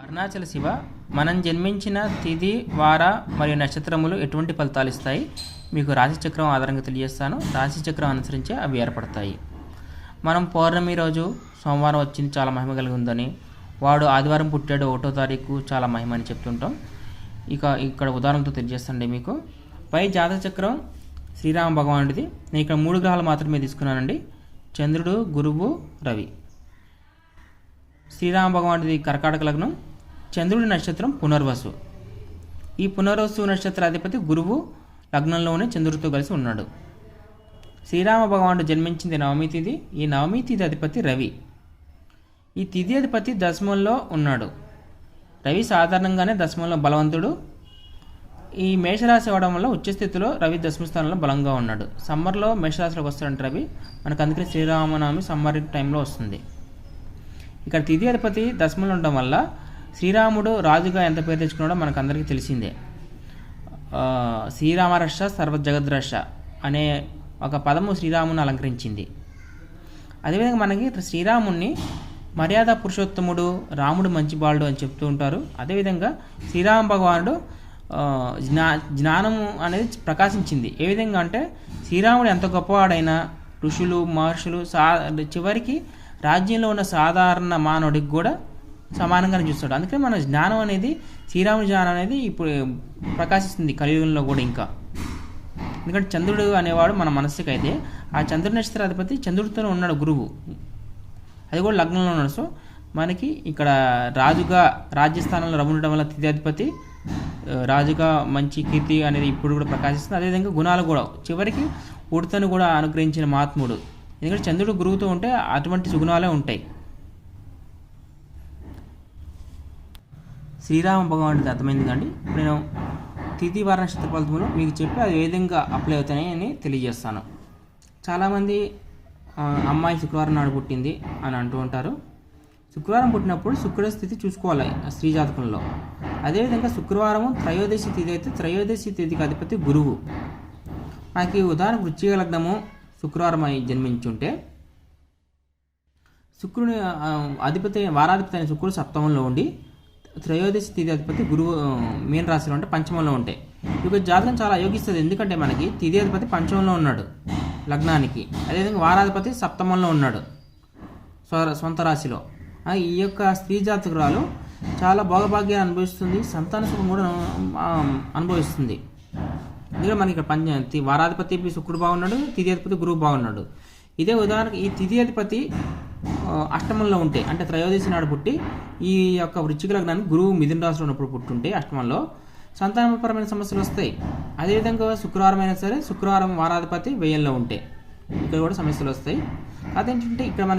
అరుణాచల శివ, మనం జన్మించిన తిథి, వార మరియు నక్షత్రములు ఎటువంటి ఫలితాలు ఇస్తాయి మీకు రాశిచక్రం ఆధారంగా తెలియజేస్తాను. రాశిచక్రం అనుసరించే అవి ఏర్పడతాయి. మనం పౌర్ణమి రోజు సోమవారం వచ్చింది చాలా మహిమ కలిగి ఉందని, వాడు ఆదివారం పుట్టాడు 1వ తారీఖు చాలా మహిమ అని చెప్తుంటాం. ఇక్కడ ఉదాహరణతో తెలియజేస్తానండి మీకు. పై జాతక చక్రం శ్రీరామ భగవానుడిది. నేను ఇక్కడ 3 గ్రహాలు మాత్రమే తీసుకున్నానండి. చంద్రుడు, గురువు, రవి. శ్రీరామ భగవానుడిది కర్కాటక లగ్నం. చంద్రుడి నక్షత్రం పునర్వసు. ఈ పునర్వసు నక్షత్రాధిపతి గురువు లగ్నంలోనే చంద్రుడితో కలిసి ఉన్నాడు. శ్రీరామ భగవానుడు జన్మించింది నవమి తిథి. ఈ నవమి తిథి అధిపతి రవి. ఈ తిథి అధిపతి దశమంలో ఉన్నాడు. రవి సాధారణంగానే దశమంలో బలవంతుడు. ఈ మేషరాశి అవ్వడం వల్ల ఉచ్చస్థితిలో రవి దశమ స్థానంలో బలంగా ఉన్నాడు. సమ్మర్లో మేషరాశిలోకి వస్తాడంటే రవి, మనకు అందుకని శ్రీరామనవమి సమ్మర్ టైంలో వస్తుంది. ఇక్కడ తిథి అధిపతి దశమంలో ఉండడం వల్ల శ్రీరాముడు రాజుగా ఎంత పేరు తెచ్చుకున్నాడో మనకు అందరికీ తెలిసిందే. శ్రీరామరక్ష సర్వజగద్రక్ష అనే ఒక పదము శ్రీరాముని అలంకరించింది. అదేవిధంగా మనకి శ్రీరాముణ్ణి మర్యాద పురుషోత్తముడు, రాముడు మంచి బాలుడు అని చెప్తూ ఉంటారు. అదేవిధంగా శ్రీరామ భగవానుడు జ్ఞానము అనేది ప్రకాశించింది. ఏ విధంగా అంటే శ్రీరాముడు ఎంత గొప్పవాడైనా ఋషులు, మహర్షులు చివరికి రాజ్యంలో ఉన్న సాధారణ మానవుడికి కూడా సమానంగానే చూస్తాడు. అందుకని మన జ్ఞానం అనేది, శ్రీరాముడి జ్ఞానం అనేది ఇప్పుడు ప్రకాశిస్తుంది కలియుగంలో కూడా ఇంకా. ఎందుకంటే చంద్రుడు అనేవాడు మన మనస్సుకి అయితే, ఆ చంద్రుడి నక్షత్రాధిపతి చంద్రుడితోనే ఉన్నాడు గురువు, అది కూడా లగ్నంలో ఉన్నాడు. సో మనకి ఇక్కడ రాజుగా రాజ్యస్థానంలో ఉండడం వల్ల తిథి రాజుగా మంచి కీర్తి అనేది ఇప్పుడు కూడా ప్రకాశిస్తుంది. అదేవిధంగా గుణాలు కూడా చివరికి ఉడతను కూడా అనుగ్రహించిన మహాత్ముడు. ఎందుకంటే చంద్రుడు గురువుతో ఉంటే అటువంటి సుగుణాలే ఉంటాయి. శ్రీరామ భగవానుడికి అర్థమైంది కండి. ఇప్పుడు నేను తిథి వార నక్షత్ర ఫలితములు మీకు చెప్పి అది ఏ విధంగా అప్లై అవుతాయి అని తెలియజేస్తాను. చాలామంది అమ్మాయి శుక్రవారం నాడు పుట్టింది అని అంటూ ఉంటారు. శుక్రవారం పుట్టినప్పుడు శుక్రుడి స్థితి చూసుకోవాలి స్త్రీ జాతకంలో. అదేవిధంగా శుక్రవారము త్రయోదశి తిథి అయితే త్రయోదశి తిథికి అధిపతి గురువు. మనకి ఉదాహరణకు వృశ్చిక లగ్నము శుక్రవారం అయి జన్మించుంటే శుక్రుని అధిపతి వారాధిపతి అయిన శుక్రుడు సప్తమంలో ఉండి త్రయోదశి తిథి అధిపతి గురువు మీన రాశిలో ఉంటే పంచమంలో ఉంటాయి. ఇక జాతకం చాలా యోగిస్తుంది. ఎందుకంటే మనకి తిథి అధిపతి పంచమంలో ఉన్నాడు లగ్నానికి. అదేవిధంగా వారాధిపతి సప్తమంలో ఉన్నాడు సొంత రాశిలో. ఈ యొక్క స్త్రీ జాతకురాలు చాలా భోగభాగ్యాలు అనుభవిస్తుంది, సంతాన సుఖం కూడా అనుభవిస్తుంది. ఎందుకంటే మనకి ఇక్కడ వారాధిపతి శుక్రుడు బాగున్నాడు, తిథి అధిపతి గురువు బాగున్నాడు. ఇదే ఉదాహరణకు ఈ తిథి అధిపతి అష్టమంలో ఉంటే, అంటే త్రయోదశి నాడు పుట్టి ఈ యొక్క వృశ్చిక లగ్నానికి గురువు మిథున రాశిలో ఉన్నప్పుడు పుట్టుంటే అష్టమంలో సంతానపరమైన సమస్యలు వస్తాయి. అదేవిధంగా శుక్రవారం అయినా సరే శుక్రవారం వారాధిపతి వ్యయంలో ఉంటే ఇక్కడ కూడా సమస్యలు వస్తాయి. అదేంటంటే ఇక్కడ మనకి